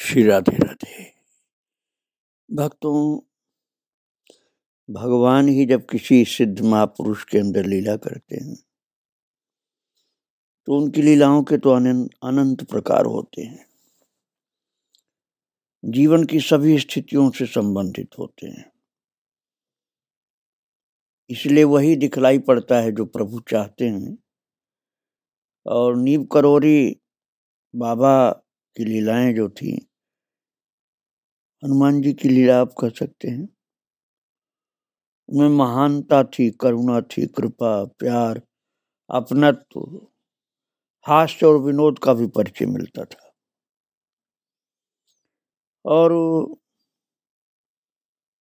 श्री राधे राधे। भक्तों, भगवान ही जब किसी सिद्ध महापुरुष के अंदर लीला करते हैं तो उनकी लीलाओं के तो अनंत प्रकार होते हैं, जीवन की सभी स्थितियों से संबंधित होते हैं। इसलिए वही दिखलाई पड़ता है जो प्रभु चाहते हैं। और नीम करोरी बाबा की लीलाएं जो थी, हनुमान जी की लीला आप कह सकते हैं, उनमें महानता थी, करुणा थी, कृपा, प्यार, अपनत्व, हास्य और विनोद का भी परिचय मिलता था। और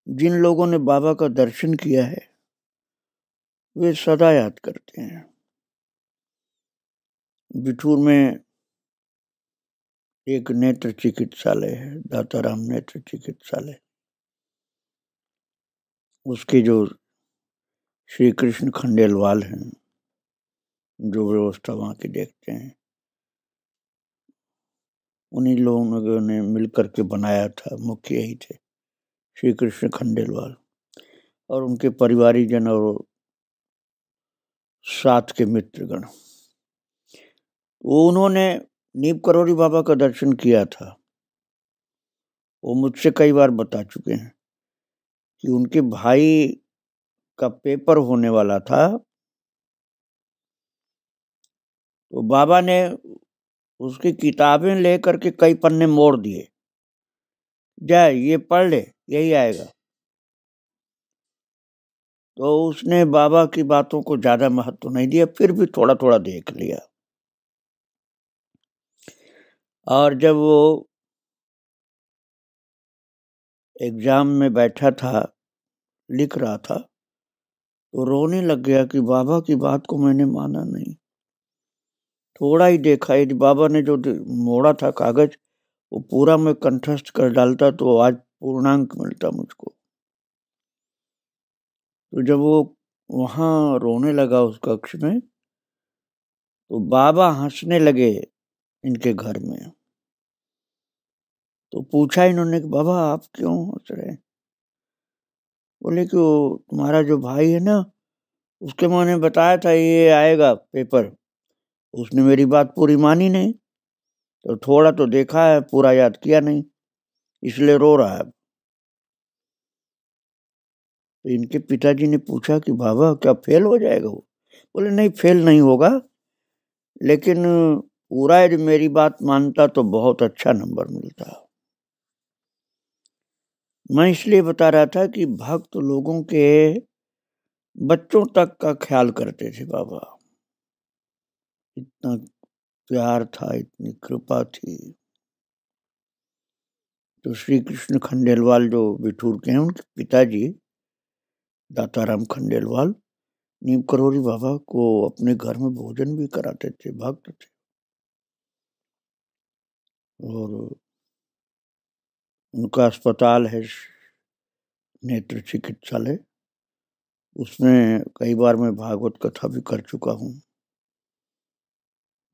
जिन लोगों ने बाबा का दर्शन किया है वे सदा याद करते हैं। बिठूर में एक नेत्र चिकित्सालय है, दाताराम नेत्र चिकित्सालय। उसके जो श्री कृष्ण खंडेलवाल हैं, जो व्यवस्था वहाँ की देखते हैं, उन्हीं लोगों ने मिलकर के बनाया था। मुख्य यही थे श्री कृष्ण खंडेलवाल और उनके परिवारीजन और साथ के मित्रगण। वो उन्होंने नीम करोरी बाबा का दर्शन किया था। वो मुझसे कई बार बता चुके हैं कि उनके भाई का पेपर होने वाला था, तो बाबा ने उसकी किताबें लेकर के कई पन्ने मोड़ दिए, जा ये पढ़ ले, यही आएगा। तो उसने बाबा की बातों को ज्यादा महत्व नहीं दिया, फिर भी थोड़ा थोड़ा देख लिया। और जब वो एग्जाम में बैठा था, लिख रहा था, तो रोने लग गया कि बाबा की बात को मैंने माना नहीं। थोड़ा ही देखा, यदि बाबा ने जो मोड़ा था कागज वो पूरा मैं कंठस्थ कर डालता तो आज पूर्णांक मिलता मुझको। तो जब वो वहां रोने लगा उस कक्ष में, तो बाबा हंसने लगे इनके घर में। तो पूछा इन्होंने कि बाबा आप क्यों हंस रहे हैं? बोले कि वो तुम्हारा जो भाई है ना, उसके मैंने बताया था ये आएगा पेपर, उसने मेरी बात पूरी मानी नहीं, तो थोड़ा तो देखा है, पूरा याद किया नहीं, इसलिए रो रहा है। तो इनके पिताजी ने पूछा कि बाबा क्या फेल हो जाएगा वो? बोले नहीं, फेल नहीं होगा, लेकिन पूरा यदि मेरी बात मानता तो बहुत अच्छा नंबर मिलता। मैं इसलिए बता रहा था कि भक्त लोगों के बच्चों तक का ख्याल करते थे बाबा। इतना प्यार था, इतनी कृपा थी। तो श्री कृष्ण खंडेलवाल जो बिठूर के हैं, उनके पिताजी दाताराम खंडेलवाल नीम करोरी बाबा को अपने घर में भोजन भी कराते थे, भक्त थे। और उनका अस्पताल है नेत्र चिकित्सालय, उसमें कई बार मैं भागवत कथा भी कर चुका हूँ।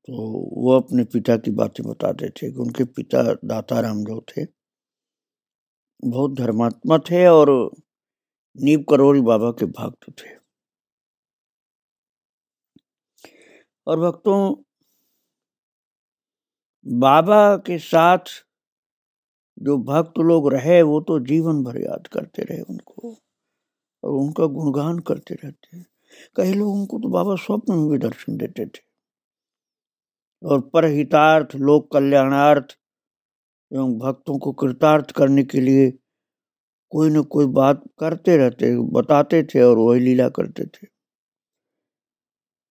तो वो अपने पिता की बातें बताते थे कि उनके पिता दाताराम जो थे बहुत धर्मात्मा थे और नीम करोरी बाबा के भक्त थे। और भक्तों, बाबा के साथ जो भक्त लोग रहे वो तो जीवन भर याद करते रहे उनको और उनका गुणगान करते रहते हैं। कई लोगों को तो बाबा स्वप्न में भी दर्शन देते थे और परहितार्थ, लोक कल्याणार्थ एवं भक्तों को कृतार्थ करने के लिए कोई न कोई बात करते रहते, बताते थे और वही लीला करते थे।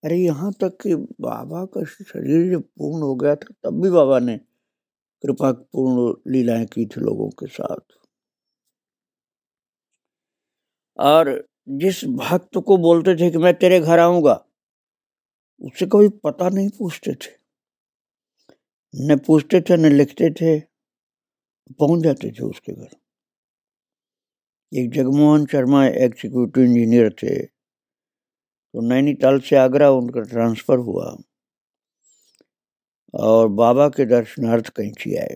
अरे यहाँ तक कि बाबा का शरीर जब पूर्ण हो गया था तब भी बाबा ने कृपा पूर्ण लीलाएं की थी लोगों के साथ। और जिस भक्त को बोलते थे कि मैं तेरे घर आऊंगा, उससे कभी पता नहीं पूछते थे, न पूछते थे न लिखते थे, पहुंच जाते थे उसके घर। एक जगमोहन शर्मा एग्जीक्यूटिव इंजीनियर थे, तो नैनीताल से आगरा उनका ट्रांसफर हुआ और बाबा के दर्शनार्थ कैंची आए।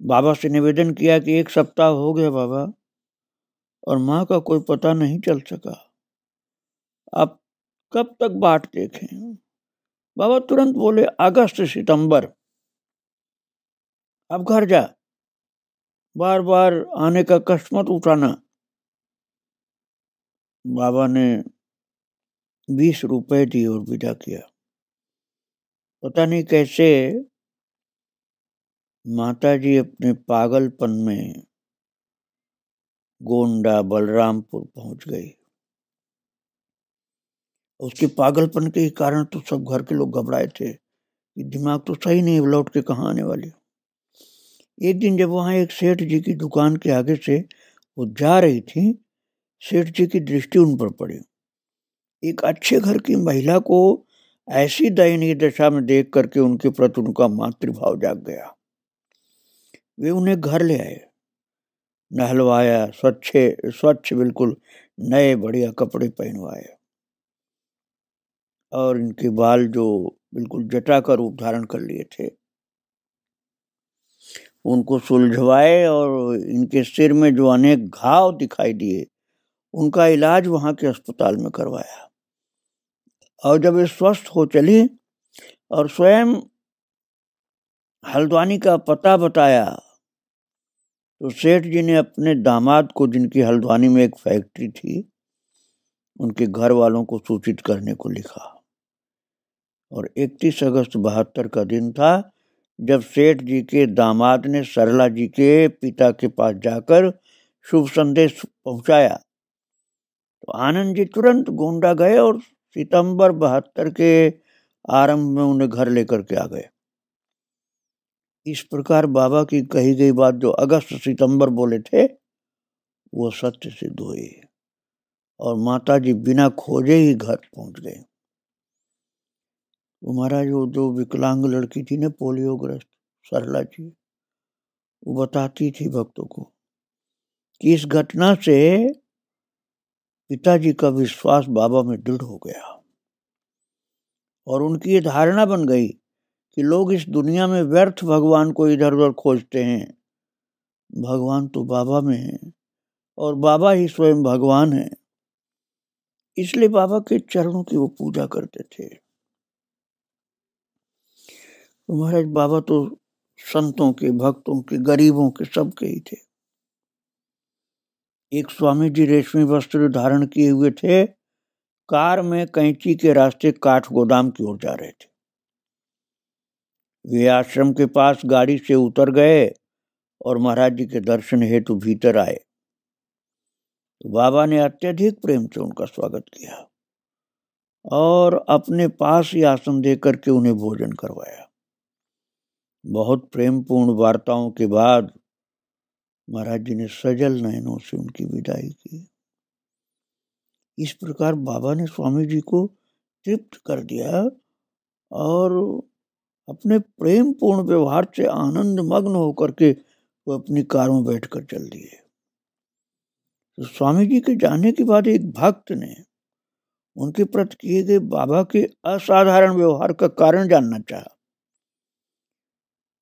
बाबा से निवेदन किया कि 1 सप्ताह हो गया बाबा और माँ का कोई पता नहीं चल सका, आप कब तक बाट देखें। बाबा तुरंत बोले, अगस्त सितंबर, अब घर जा, बार बार आने का कष्ट मत उठाना। बाबा ने 20 रुपए दिए और विदा किया। पता नहीं कैसे माताजी अपने पागलपन में गोंडा बलरामपुर पहुंच गई। उसके पागलपन के कारण तो सब घर के लोग घबराए थे कि दिमाग तो सही नहीं, लौट के कहाँ आने वाली। एक दिन जब वहां एक सेठ जी की दुकान के आगे से वो जा रही थी, सेठ जी की दृष्टि उन पर पड़ी। एक अच्छे घर की महिला को ऐसी दयनीय दशा में देख करके उनके प्रति उनका मातृभाव जाग गया। वे उन्हें घर ले आए, नहलवाया, स्वच्छ बिल्कुल नए बढ़िया कपड़े पहनवाए और इनके बाल जो बिल्कुल जटा का रूप धारण कर लिए थे उनको सुलझवाए और इनके सिर में जो अनेक घाव दिखाई दिए उनका इलाज वहां के अस्पताल में करवाया। और जब ये स्वस्थ हो चली और स्वयं हल्द्वानी का पता बताया तो सेठ जी ने अपने दामाद को, जिनकी हल्द्वानी में एक फैक्ट्री थी, उनके घर वालों को सूचित करने को लिखा। और 31 अगस्त 72 का दिन था जब सेठ जी के दामाद ने सरला जी के पिता के पास जाकर शुभ संदेश पहुंचाया तो आनंद जी तुरंत गोंडा गए और सितंबर 72 के आरंभ में उन्हें घर लेकर के आ गए। इस प्रकार बाबा की कही गई बात जो अगस्त सितंबर बोले थे वो सत्य सिद्ध हुई और माता जी बिना खोजे ही घर पहुंच गए। महाराज वो जो विकलांग लड़की थी ना, पोलियोग्रस्त सरला जी, वो बताती थी भक्तों को कि इस घटना से पिताजी का विश्वास बाबा में दृढ़ हो गया और उनकी ये धारणा बन गई कि लोग इस दुनिया में व्यर्थ भगवान को इधर उधर खोजते हैं, भगवान तो बाबा में है और बाबा ही स्वयं भगवान है। इसलिए बाबा के चरणों की वो पूजा करते थे। महाराज बाबा तो संतों के, भक्तों के, गरीबों के, सबके ही थे। एक स्वामी जी रेशमी वस्त्र धारण किए हुए थे, कार में कैंची के रास्ते काठ गोदाम की ओर जा रहे थे। वे आश्रम के पास गाड़ी से उतर गए और महाराज जी के दर्शन हेतु भीतर आए तो बाबा ने अत्यधिक प्रेम से उनका स्वागत किया और अपने पास ही आसन देकर के उन्हें भोजन करवाया। बहुत प्रेमपूर्ण वार्ताओं के बाद महाराज जी ने सजल नयनों से उनकी विदाई की। इस प्रकार बाबा ने स्वामी जी को तृप्त कर दिया और अपने प्रेम पूर्ण व्यवहार से आनंद मग्न होकर के वो अपनी कार में बैठकर चल दिए। तो स्वामी जी के जाने के बाद एक भक्त ने उनके प्रति किए गए बाबा के असाधारण व्यवहार का कारण जानना चाहा।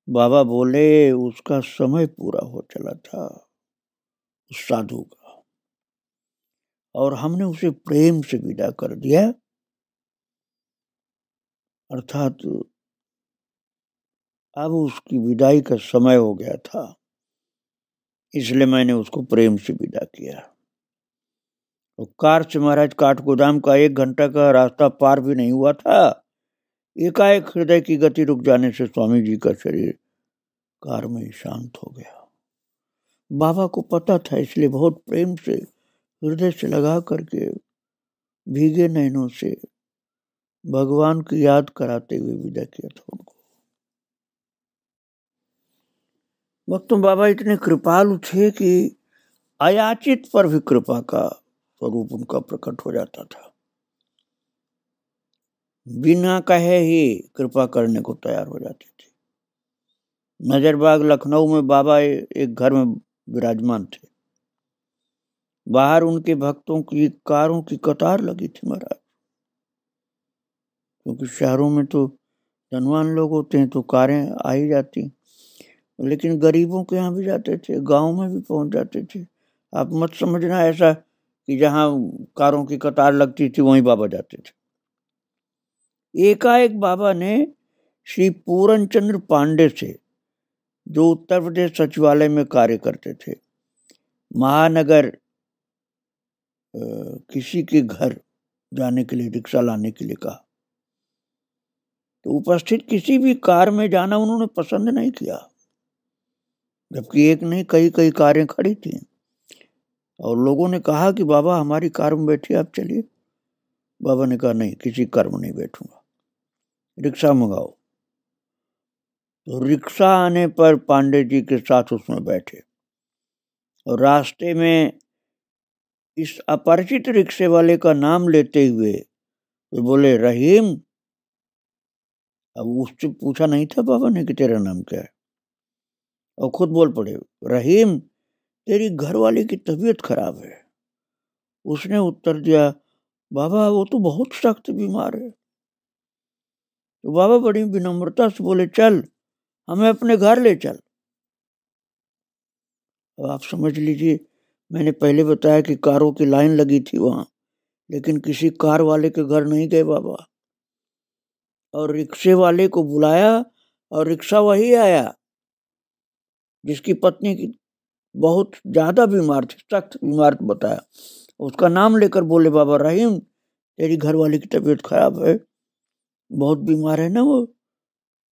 बाबा बोले उसका समय पूरा हो चला था उस साधु का और हमने उसे प्रेम से विदा कर दिया, अर्थात अब उसकी विदाई का समय हो गया था, इसलिए मैंने उसको प्रेम से विदा किया। तो कार से महाराज काठगोदाम का 1 घंटा का रास्ता पार भी नहीं हुआ था, एकाएक हृदय की गति रुक जाने से स्वामी जी का शरीर कार में शांत हो गया। बाबा को पता था, इसलिए बहुत प्रेम से हृदय से लगा करके भीगे नयनों से भगवान की याद कराते हुए विदा किया था उनको। भक्तों, बाबा इतने कृपालु थे कि अयाचित पर भी कृपा का स्वरूप उनका प्रकट हो जाता था। बिना कहे ही कृपा करने को तैयार हो जाते थे। नजरबाग लखनऊ में बाबा एक घर में विराजमान थे। बाहर उनके भक्तों की कारों की कतार लगी थी महाराज, क्योंकि शहरों में तो धनवान लोग होते हैं तो कारें आ ही जाती। लेकिन गरीबों के यहाँ भी जाते थे, गांव में भी पहुंच जाते थे। आप मत समझना ऐसा कि जहाँ कारों की कतार लगती थी वहीं बाबा जाते थे। एकाएक बाबा ने श्री पूरन चंद्र पांडे से, जो उत्तर प्रदेश सचिवालय में कार्य करते थे, महानगर किसी के घर जाने के लिए रिक्शा लाने के लिए कहा। तो उपस्थित किसी भी कार में जाना उन्होंने पसंद नहीं किया, जबकि एक नहीं कई कई कारें खड़ी थी। और लोगों ने कहा कि बाबा हमारी कार में बैठिए, आप चलिए। बाबा ने कहा नहीं, किसी कार में नहीं बैठूंगा, रिक्शा मंगाओ। तो रिक्शा आने पर पांडे जी के साथ उसमें बैठे और रास्ते में इस अपरिचित रिक्शे वाले का नाम लेते हुए वो बोले रहीम। अब उससे पूछा नहीं था बाबा ने कि तेरा नाम क्या है, और खुद बोल पड़े रहीम, तेरी घरवाली की तबीयत खराब है। उसने उत्तर दिया बाबा वो तो बहुत सख्त बीमार है। तो बाबा बड़ी विनम्रता से बोले चल हमें अपने घर ले चल। अब आप समझ लीजिए, मैंने पहले बताया कि कारों की लाइन लगी थी वहां, लेकिन किसी कार वाले के घर नहीं गए बाबा, और रिक्शे वाले को बुलाया और रिक्शा वही आया जिसकी पत्नी की बहुत ज्यादा बीमार थी, सख्त बीमार बताया। उसका नाम लेकर बोले बाबा रहीम, तेरी घरवाली की तबीयत खराब है, बहुत बीमार है ना वो,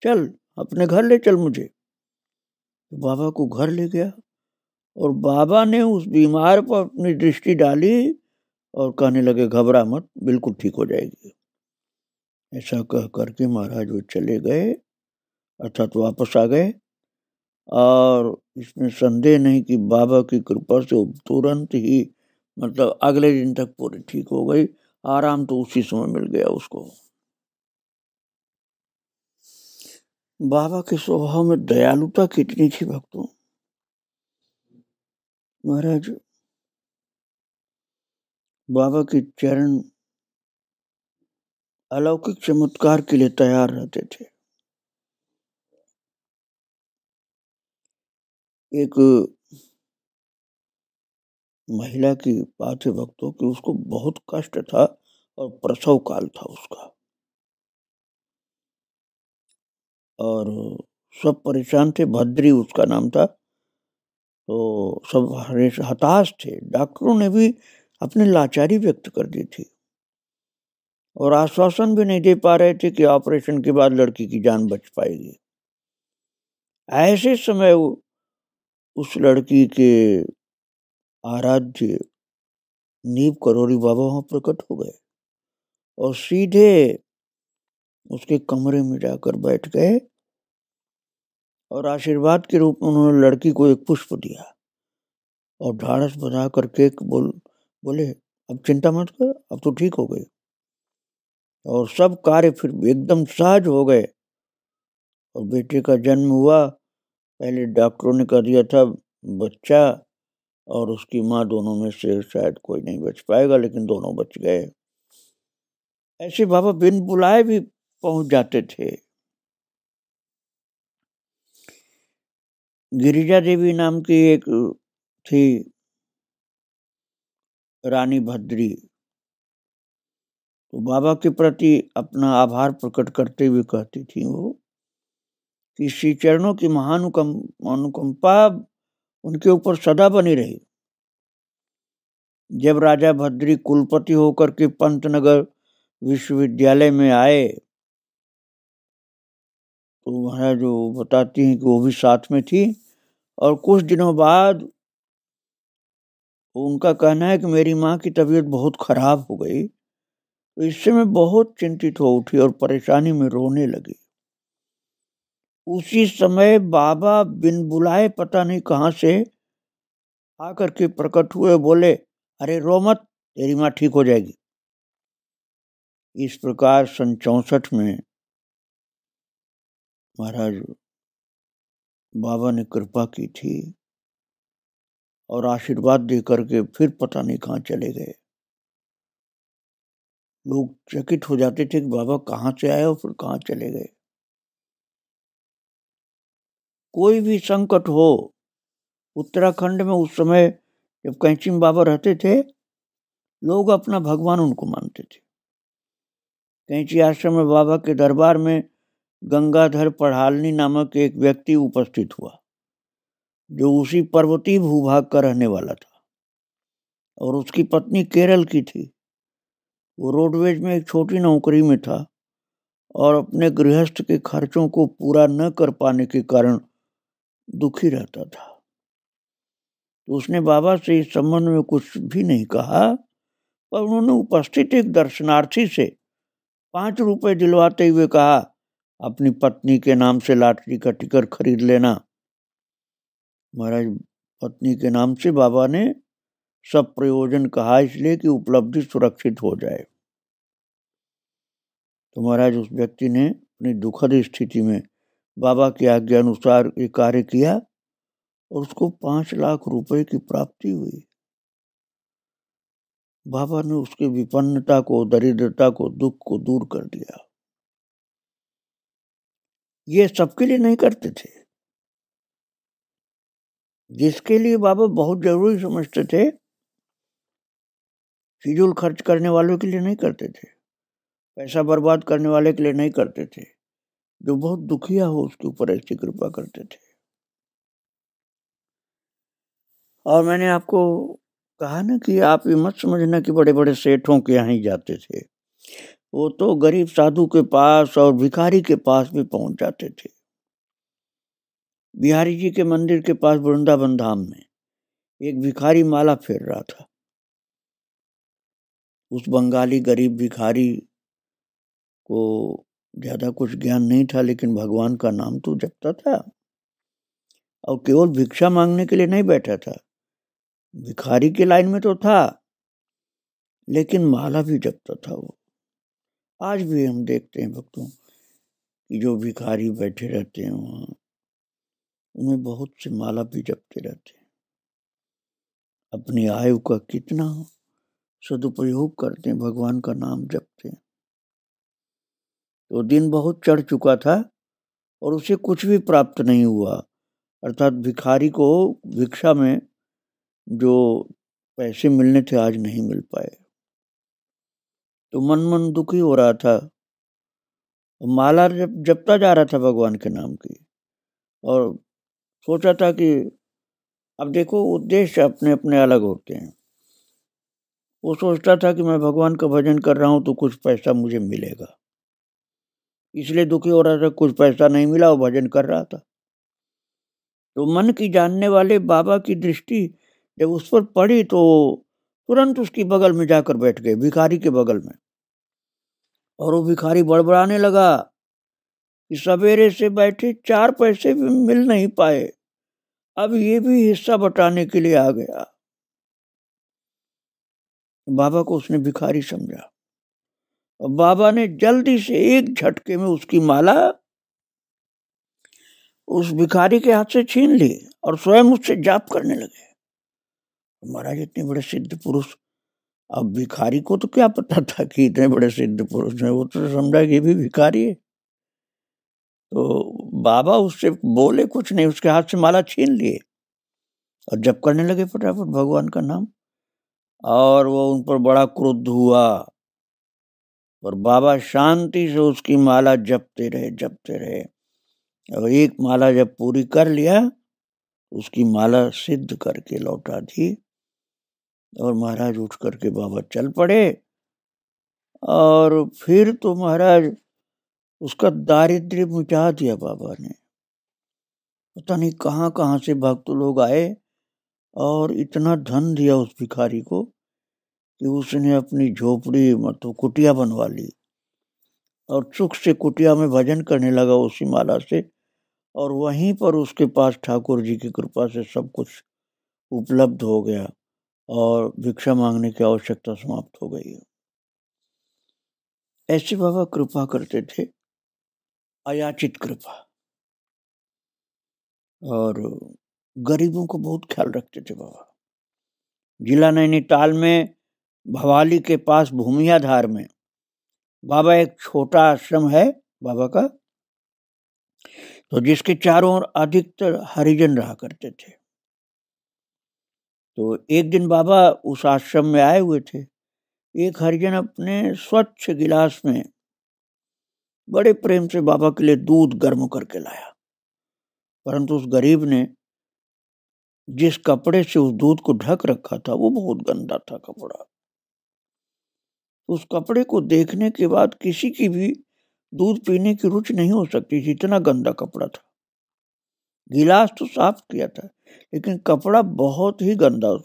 चल अपने घर ले चल मुझे। तो बाबा को घर ले गया और बाबा ने उस बीमार पर अपनी दृष्टि डाली और कहने लगे घबरा मत, बिल्कुल ठीक हो जाएगी। ऐसा कह करके महाराज वो चले गए, अर्थात वापस आ गए। और इसमें संदेह नहीं कि बाबा की कृपा से वो तुरंत ही, मतलब अगले दिन तक पूरी ठीक हो गई। आराम तो उसी समय मिल गया उसको। बाबा के स्वभाव में दयालुता कितनी थी भक्तों। महाराज बाबा के चरण अलौकिक चमत्कार के लिए तैयार रहते थे। एक महिला की बात है भक्तों कि उसको बहुत कष्ट था और प्रसव काल था उसका, और सब परेशान थे। भद्री उसका नाम था। तो सब हताश थे। डॉक्टरों ने भी अपनी लाचारी व्यक्त कर दी थी और आश्वासन भी नहीं दे पा रहे थे कि ऑपरेशन के बाद लड़की की जान बच पाएगी। ऐसे समय उस लड़की के आराध्य नीव करोड़ी बाबा वहां प्रकट हो गए और सीधे उसके कमरे में जाकर बैठ गए और आशीर्वाद के रूप में उन्होंने लड़की को एक पुष्प दिया और ढाढ़स बजा करके बोले अब चिंता मत कर, अब तो ठीक हो गई। और सब कार्य फिर एकदम सहज हो गए और बेटे का जन्म हुआ। पहले डॉक्टरों ने कह दिया था बच्चा और उसकी माँ दोनों में से शायद कोई नहीं बच पाएगा, लेकिन दोनों बच गए। ऐसे बाबा बिन बुलाए भी पहुंच जाते थे। गिरिजा देवी नाम की एक थी रानी भद्री, तो बाबा के प्रति अपना आभार प्रकट करते हुए कहती थी वो कि श्री चरणों की अनुकंपा उनके ऊपर सदा बनी रही। जब राजा भद्री कुलपति होकर के पंतनगर विश्वविद्यालय में आए तो महाराज जो बताती हैं कि वो भी साथ में थी। और कुछ दिनों बाद उनका कहना है कि मेरी माँ की तबीयत बहुत खराब हो गई, तो इससे मैं बहुत चिंतित हो उठी और परेशानी में रोने लगी। उसी समय बाबा बिन बुलाए पता नहीं कहां से आकर के प्रकट हुए, बोले अरे रो मत, तेरी माँ ठीक हो जाएगी। इस प्रकार 64 में महाराज बाबा ने कृपा की थी और आशीर्वाद दे करके फिर पता नहीं कहां चले गए। लोग चकित हो जाते थे कि बाबा कहां से आए और फिर कहां चले गए। कोई भी संकट हो, उत्तराखंड में उस समय जब कैंची में बाबा रहते थे, लोग अपना भगवान उनको मानते थे। कैंची आश्रम में बाबा के दरबार में गंगाधर पढ़ालनी नामक एक व्यक्ति उपस्थित हुआ, जो उसी पर्वतीय भूभाग का रहने वाला था और उसकी पत्नी केरल की थी। वो रोडवेज में एक छोटी नौकरी में था और अपने गृहस्थ के खर्चों को पूरा न कर पाने के कारण दुखी रहता था। तो उसने बाबा से इस संबंध में कुछ भी नहीं कहा, पर उन्होंने उपस्थित एक दर्शनार्थी से 5 रुपए दिलवाते हुए कहा, अपनी पत्नी के नाम से लॉटरी का टिकट खरीद लेना। महाराज पत्नी के नाम से बाबा ने सब प्रयोजन कहा, इसलिए कि उपलब्धि सुरक्षित हो जाए। तो महाराज उस व्यक्ति ने अपनी दुखद स्थिति में बाबा की आज्ञा अनुसार ये कार्य किया और उसको 5 लाख रुपए की प्राप्ति हुई। बाबा ने उसकी विपन्नता को, दरिद्रता को, दुख को दूर कर दिया। ये सबके लिए नहीं करते थे। जिसके लिए बाबा बहुत जरूरी समझते थे, फिजूल खर्च करने वालों के लिए नहीं करते थे, पैसा बर्बाद करने वाले के लिए नहीं करते थे, जो बहुत दुखिया हो उसके ऊपर ऐसी कृपा करते थे। और मैंने आपको कहा ना कि आप ये मत समझना कि बड़े बड़े सेठों के यहाँ ही जाते थे। वो तो गरीब साधु के पास और भिखारी के पास भी पहुंच जाते थे। बिहारी जी के मंदिर के पास वृंदावन धाम में एक भिखारी माला फेर रहा था। उस बंगाली गरीब भिखारी को ज्यादा कुछ ज्ञान नहीं था, लेकिन भगवान का नाम तो जपता था और केवल भिक्षा मांगने के लिए नहीं बैठा था। भिखारी के लाइन में तो था, लेकिन माला भी जपता था वो। आज भी हम देखते हैं भक्तों कि जो भिखारी बैठे रहते हैं वहाँ, उन्हें बहुत से माला भी जपते रहते हैं। अपनी आयु का कितना सदुपयोग करते हैं, भगवान का नाम जपते हैं। तो दिन बहुत चढ़ चुका था और उसे कुछ भी प्राप्त नहीं हुआ, अर्थात भिखारी को भिक्षा में जो पैसे मिलने थे आज नहीं मिल पाए। तो मन दुखी हो रहा था, माला जपता जा रहा था भगवान के नाम की, और सोचा था कि अब देखो उद्देश्य अपने अपने अलग होते हैं। वो सोचता था कि मैं भगवान का भजन कर रहा हूं तो कुछ पैसा मुझे मिलेगा, इसलिए दुखी हो रहा था। कुछ पैसा नहीं मिला, वो भजन कर रहा था। तो मन की जानने वाले बाबा की दृष्टि जब उस पर पड़ी तो तुरंत उसकी बगल में जाकर बैठ गए, भिखारी के बगल में। और वो भिखारी बड़बड़ाने लगा कि सवेरे से बैठे 4 पैसे भी मिल नहीं पाए, अब ये भी हिस्सा बटाने के लिए आ गया। बाबा को उसने भिखारी समझा और बाबा ने जल्दी से एक झटके में उसकी माला उस भिखारी के हाथ से छीन ली और स्वयं उससे जाप करने लगे। महाराज इतने बड़े सिद्ध पुरुष, अब भिखारी को तो क्या पता था कि इतने बड़े सिद्ध पुरुष हैं, वो तो समझा कि ये भी भिखारी है। तो बाबा उससे बोले कुछ नहीं, उसके हाथ से माला छीन लिए और जप करने लगे फटाफट भगवान का नाम। और वो उन पर बड़ा क्रुद्ध हुआ और बाबा शांति से उसकी माला जपते रहे। और एक माला जब पूरी कर लिया, उसकी माला सिद्ध करके लौटा दी और महाराज उठ करके बाबा चल पड़े। और फिर तो महाराज उसका दारिद्र्य मिटा दिया बाबा ने। पता नहीं कहाँ कहाँ से भक्त लोग आए और इतना धन दिया उस भिखारी को कि उसने अपनी झोपड़ी मतलब कुटिया बनवा ली और सुख से कुटिया में भजन करने लगा उसी माला से। और वहीं पर उसके पास ठाकुर जी की कृपा से सब कुछ उपलब्ध हो गया और भिक्षा मांगने की आवश्यकता समाप्त हो गई। ऐसे बाबा कृपा करते थे, अयाचित कृपा, और गरीबों को बहुत ख्याल रखते थे बाबा। जिला नैनीताल में भवाली के पास भूमियाधार में बाबा एक छोटा आश्रम है बाबा का, तो जिसके चारों ओर अधिकतर हरिजन रहा करते थे। तो एक दिन बाबा उस आश्रम में आए हुए थे। एक हरिजन अपने स्वच्छ गिलास में बड़े प्रेम से बाबा के लिए दूध गर्म करके लाया, परंतु उस गरीब ने जिस कपड़े से उस दूध को ढक रखा था वो बहुत गंदा था कपड़ा। उस कपड़े को देखने के बाद किसी की भी दूध पीने की रुचि नहीं हो सकती, जितना गंदा कपड़ा था। गिलास तो साफ किया था, लेकिन कपड़ा बहुत ही गंदा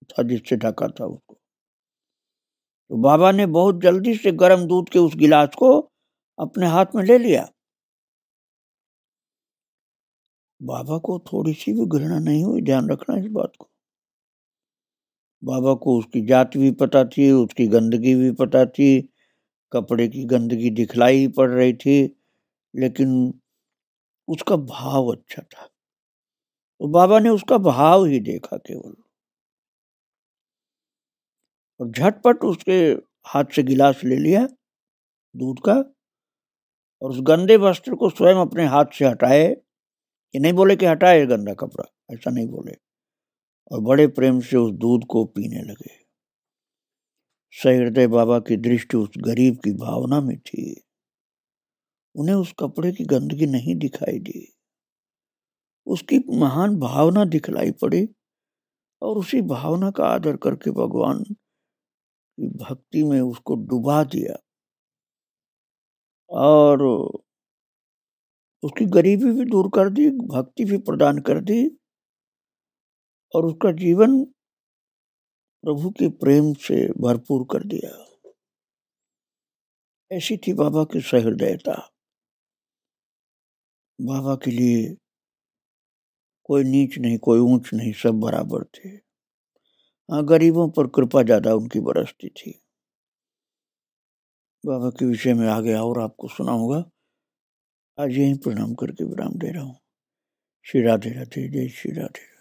था जिससे ढका था उसको। तो बाबा ने बहुत जल्दी से गर्म दूध के उस गिलास को अपने हाथ में ले लिया। बाबा को थोड़ी सी भी घृणा नहीं हुई, ध्यान रखना इस बात को। बाबा को उसकी जाति भी पता थी, उसकी गंदगी भी पता थी, कपड़े की गंदगी दिखलाई पड़ रही थी, लेकिन उसका भाव अच्छा था। तो बाबा ने उसका भाव ही देखा केवल, और झटपट उसके हाथ से गिलास ले लिया दूध का, और उस गंदे वस्त्र को स्वयं अपने हाथ से हटाए। ये नहीं बोले कि हटाए गंदा कपड़ा, ऐसा नहीं बोले, और बड़े प्रेम से उस दूध को पीने लगे। सहृदय बाबा की दृष्टि उस गरीब की भावना में थी। उन्हें उस कपड़े की गंदगी नहीं दिखाई दी, उसकी महान भावना दिखलाई पड़ी, और उसी भावना का आदर करके भगवान की भक्ति में उसको डुबा दिया, और उसकी गरीबी भी दूर कर दी, भक्ति भी प्रदान कर दी, और उसका जीवन प्रभु के प्रेम से भरपूर कर दिया। ऐसी थी बाबा की सहृदयता। बाबा के लिए कोई नीच नहीं, कोई ऊंच नहीं, सब बराबर थे। हाँ, गरीबों पर कृपा ज्यादा उनकी बरसती थी। बाबा के विषय में आगे और आपको सुनाऊंगा। आज यही प्रणाम करके विराम दे रहा हूँ। श्री राधे राधे, जय श्री राधे।